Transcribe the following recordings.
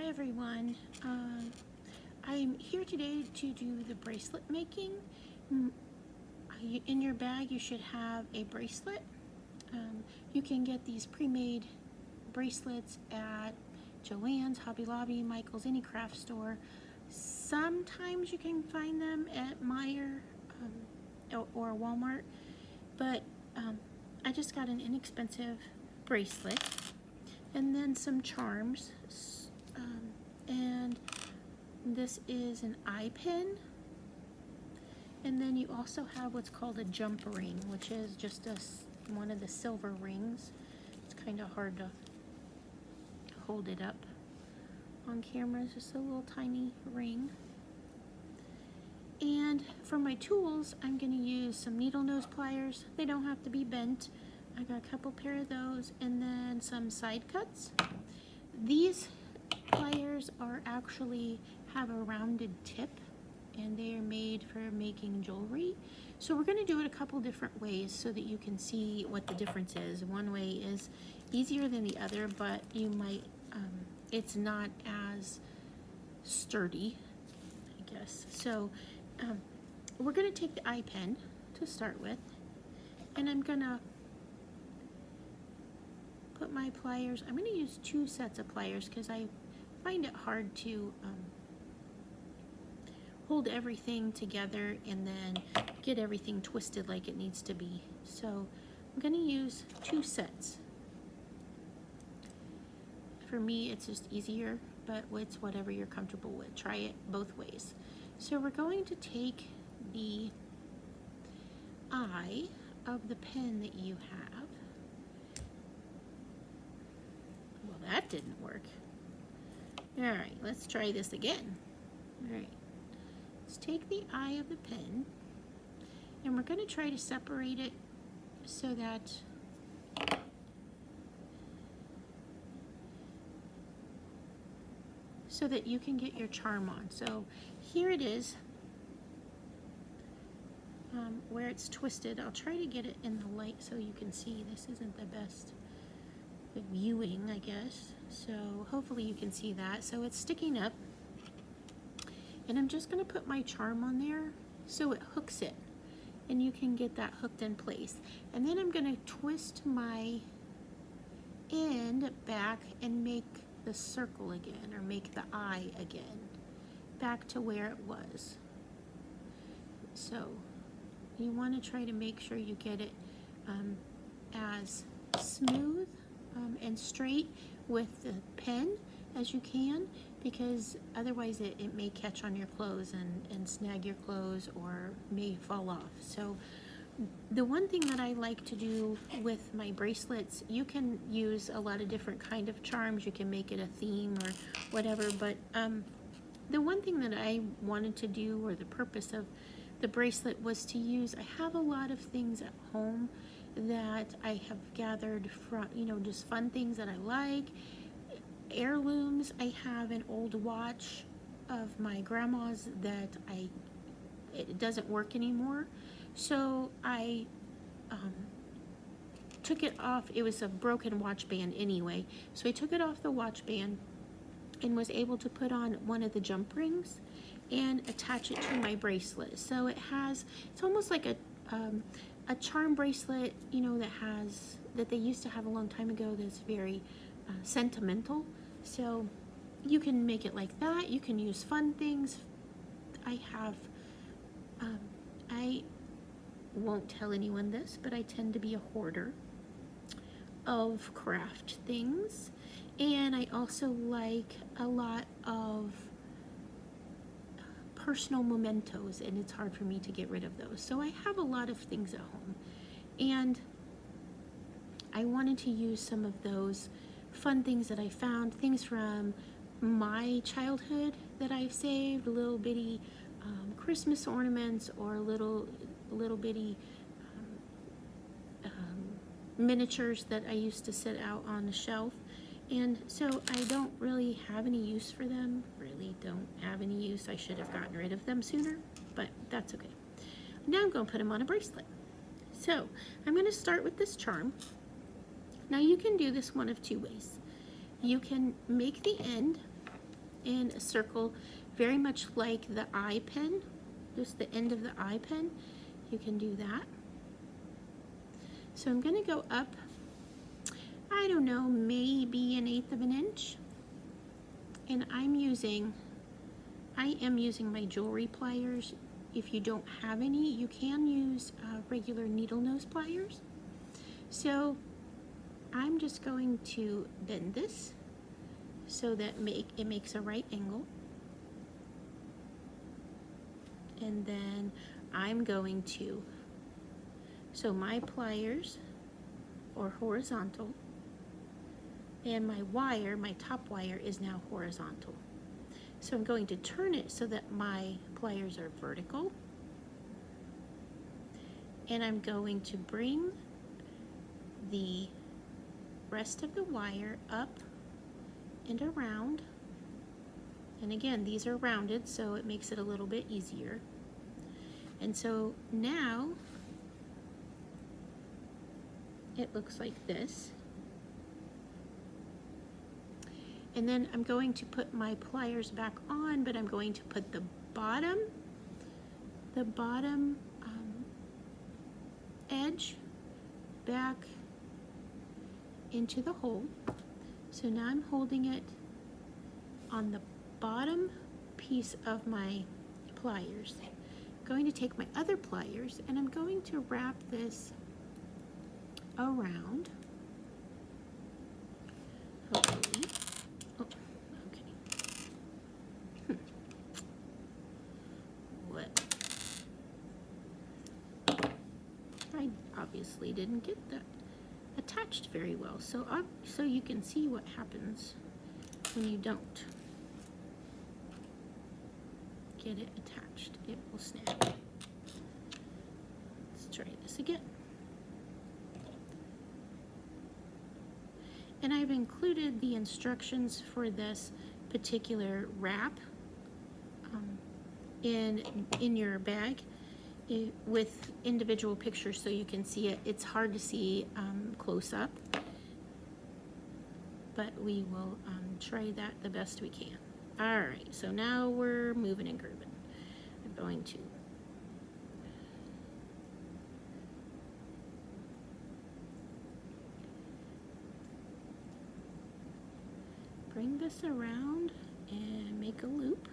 everyone. I'm here today to do the bracelet making. Mm, In your bag you should have a bracelet. You can get these pre-made bracelets at Joann's, Hobby Lobby, Michael's, any craft store. Sometimes you can find them at Meijer or Walmart, but I just got an inexpensive bracelet and then some charms, and this is an eye pin, and then you also have what's called a jump ring, which is just one of the silver rings. It's kind of hard to hold it up on camera. It's just a little tiny ring. And for my tools, I'm going to use some needle nose pliers. They don't have to be bent. I got a couple pair of those, and then some side cuts. These pliers actually have a rounded tip, and they are made for making jewelry. So we're going to do it a couple different ways so that you can see what the difference is. One way is easier than the other, but you might, it's not as sturdy, I guess. So we're going to take the eye pen to start with, and I'm going to put my pliers, I'm going to use 2 sets of pliers because I find it hard to hold everything together and then get everything twisted like it needs to be. So I'm going to use 2 sets. For me, it's just easier, but it's whatever you're comfortable with. Try it both ways. So we're going to take the eye of the pen that you have. Well, that didn't work. All right, let's try this again. All right, let's take the eye of the pen, and we're going to try to separate it so that you can get your charm on. So here it is, where it's twisted. I'll try to get it in the light so you can see. This isn't the best viewing, I guess, so hopefully you can see that. So it's sticking up, and I'm just going to put my charm on there so it hooks it, and you can get that hooked in place. And then I'm going to twist my end back and make the circle again, or make the eye again back to where it was. So you want to try to make sure you get it as smooth and straight with the pen as you can, because otherwise it may catch on your clothes and snag your clothes, or may fall off. So the one thing that I like to do with my bracelets, you can use a lot of different kind of charms. You can make it a theme or whatever, but the one thing that I wanted to do, or the purpose of the bracelet, was to use, I have a lot of things at home that I have gathered from, just fun things that I like, heirlooms. I have an old watch of my grandma's that it doesn't work anymore, so I took it off. It was a broken watch band anyway, so I took it off the watch band and was able to put on one of the jump rings and attach it to my bracelet. So it's almost like a charm bracelet, that they used to have a long time ago, that's very sentimental. So you can make it like that. You can use fun things. I won't tell anyone this, but I tend to be a hoarder of craft things, and I also like a lot of personal mementos, and it's hard for me to get rid of those. So I have a lot of things at home, and I wanted to use some of those fun things that I found, things from my childhood that I've saved, little bitty Christmas ornaments, or little bitty miniatures that I used to sit out on the shelf. And so I don't really have any use for them, really don't have any use. I should have gotten rid of them sooner, but that's okay. Now I'm going to put them on a bracelet. So I'm going to start with this charm. Now you can do this one of 2 ways. You can make the end in a circle, very much like the eye pen, just the end of the eye pen. You can do that. So I'm going to go up, I don't know, maybe 1/8 of an inch. And I am using my jewelry pliers. If you don't have any, you can use regular needle nose pliers. So I'm just going to bend this so that it makes a right angle. And then I'm going to, so my pliers are horizontal, and my wire, my top wire, is now horizontal. So I'm going to turn it so that my pliers are vertical, and I'm going to bring the rest of the wire up and around. And again, these are rounded, so it makes it a little bit easier. And so now it looks like this. And then I'm going to put my pliers back on, but I'm going to put the bottom edge back into the hole. So now I'm holding it on the bottom piece of my pliers. I'm going to take my other pliers and I'm going to wrap this around, hopefully. Oh, okay. What? I obviously didn't get that attached very well. So you can see what happens when you don't get it attached. It will snap. Let's try this again. And I've included the instructions for this particular wrap in your bag with individual pictures so you can see it. It's hard to see close up, but we will try that the best we can. All right, so now we're moving and grooving. I'm going to bring this around and make a loop.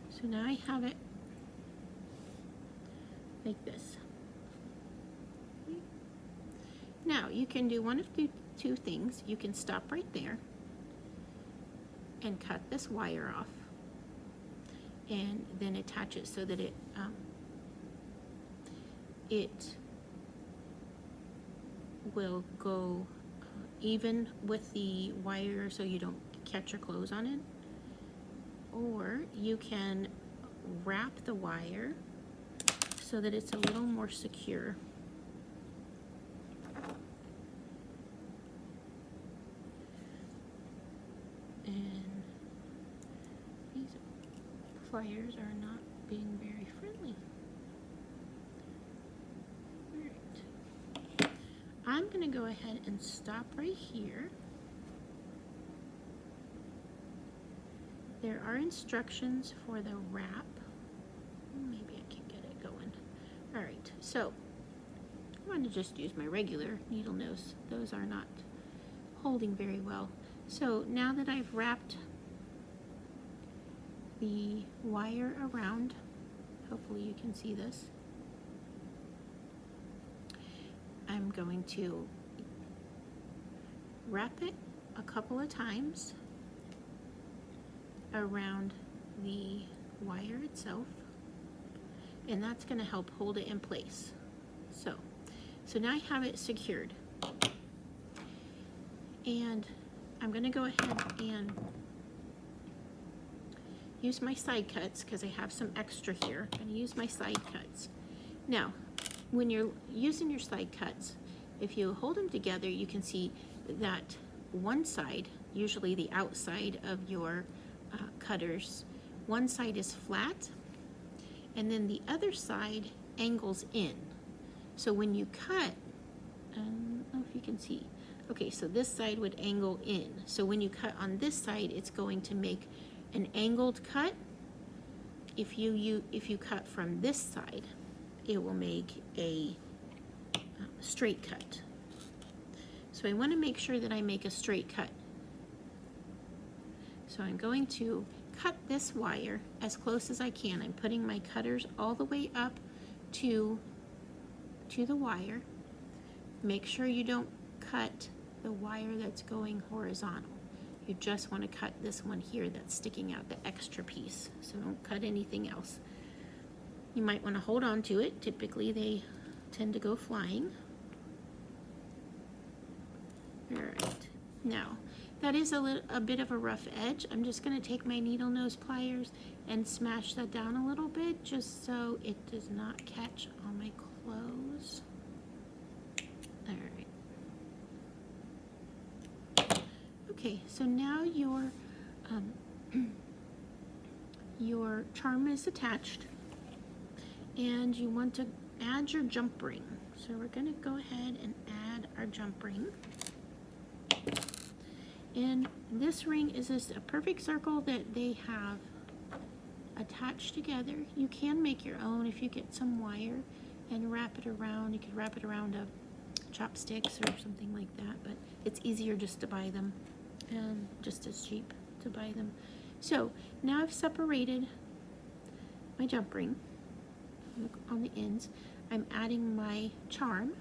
So now I have it like this. Now you can do one of two things. You can stop right there and cut this wire off and then attach it so that it will go even with the wire so you don't catch your clothes on it. Or you can wrap the wire so that it's a little more secure. And these pliers are not being very friendly. All right. I'm going to go ahead and stop right here. There are instructions for the wrap. Maybe I can get it going. All right, so I'm going to just use my regular needle nose. Those are not holding very well. So now that I've wrapped the wire around, hopefully you can see this, I'm going to wrap it a couple of times around the wire itself, and that's going to help hold it in place. So now I have it secured, and I'm going to go ahead and use my side cuts because I have some extra here. I'm going to use my side cuts. Now, when you're using your side cuts, if you hold them together, you can see that one side, usually the outside of your cutters, one side is flat and then the other side angles in. So when you cut, I don't know if you can see. Okay, so this side would angle in. So when you cut on this side, it's going to make an angled cut. If you cut from this side, it will make a straight cut. So I want to make sure that I make a straight cut. So I'm going to cut this wire as close as I can. I'm putting my cutters all the way up to the wire. Make sure you don't cut the wire that's going horizontal. You just want to cut this one here that's sticking out, the extra piece. So don't cut anything else. You might want to hold on to it. Typically they tend to go flying. All right. Now, that is a bit of a rough edge. I'm just going to take my needle nose pliers and smash that down a little bit just so it does not catch on my clothes. All right. Okay, so now your charm is attached and you want to add your jump ring. So we're going to go ahead and add our jump ring. And this ring is just a perfect circle that they have attached together. You can make your own if you get some wire and wrap it around. You could wrap it around chopsticks or something like that, but it's easier just to buy them and just as cheap to buy them. So now I've separated my jump ring on the ends. I'm adding my charm.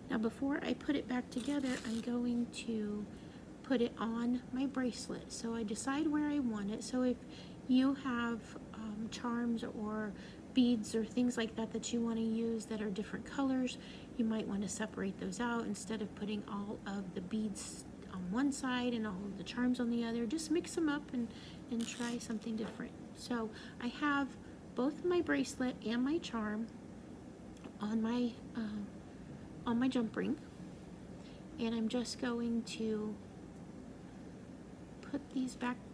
Now before I put it back together, I'm going to put it on my bracelet. So I decide where I want it. So if you have charms or beads or things like that that you want to use that are different colors, you might want to separate those out instead of putting all of the beads on one side and all of the charms on the other. Just mix them up and try something different. So I have both my bracelet and my charm on my jump ring, and I'm just going to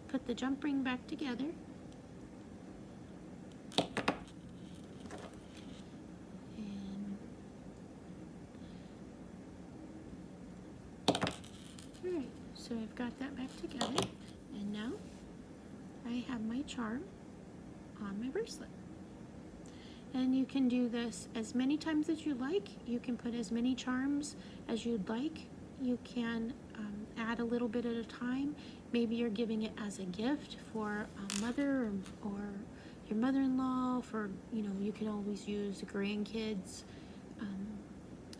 put the jump ring back together. And alright, so I've got that back together, and now I have my charm on my bracelet. And you can do this as many times as you like. You can put as many charms as you'd like. You can add a little bit at a time. Maybe you're giving it as a gift for a mother or your mother-in-law. For, you can always use grandkids'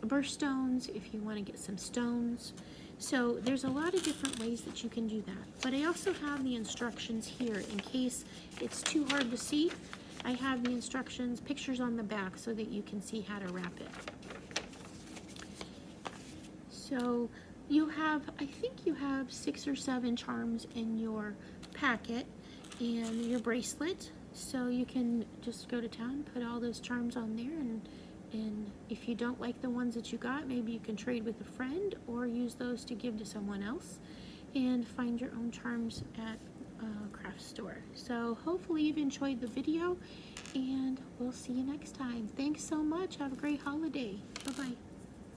birthstones if you want to get some stones. So there's a lot of different ways that you can do that. But I also have the instructions here in case it's too hard to see. I have the instructions, pictures on the back so that you can see how to wrap it. So I think you have 6 or 7 charms in your packet and your bracelet. So you can just go to town, put all those charms on there, and if you don't like the ones that you got, maybe you can trade with a friend or use those to give to someone else and find your own charms at craft store. So hopefully you've enjoyed the video, and we'll see you next time. Thanks so much. Have a great holiday. Bye-bye.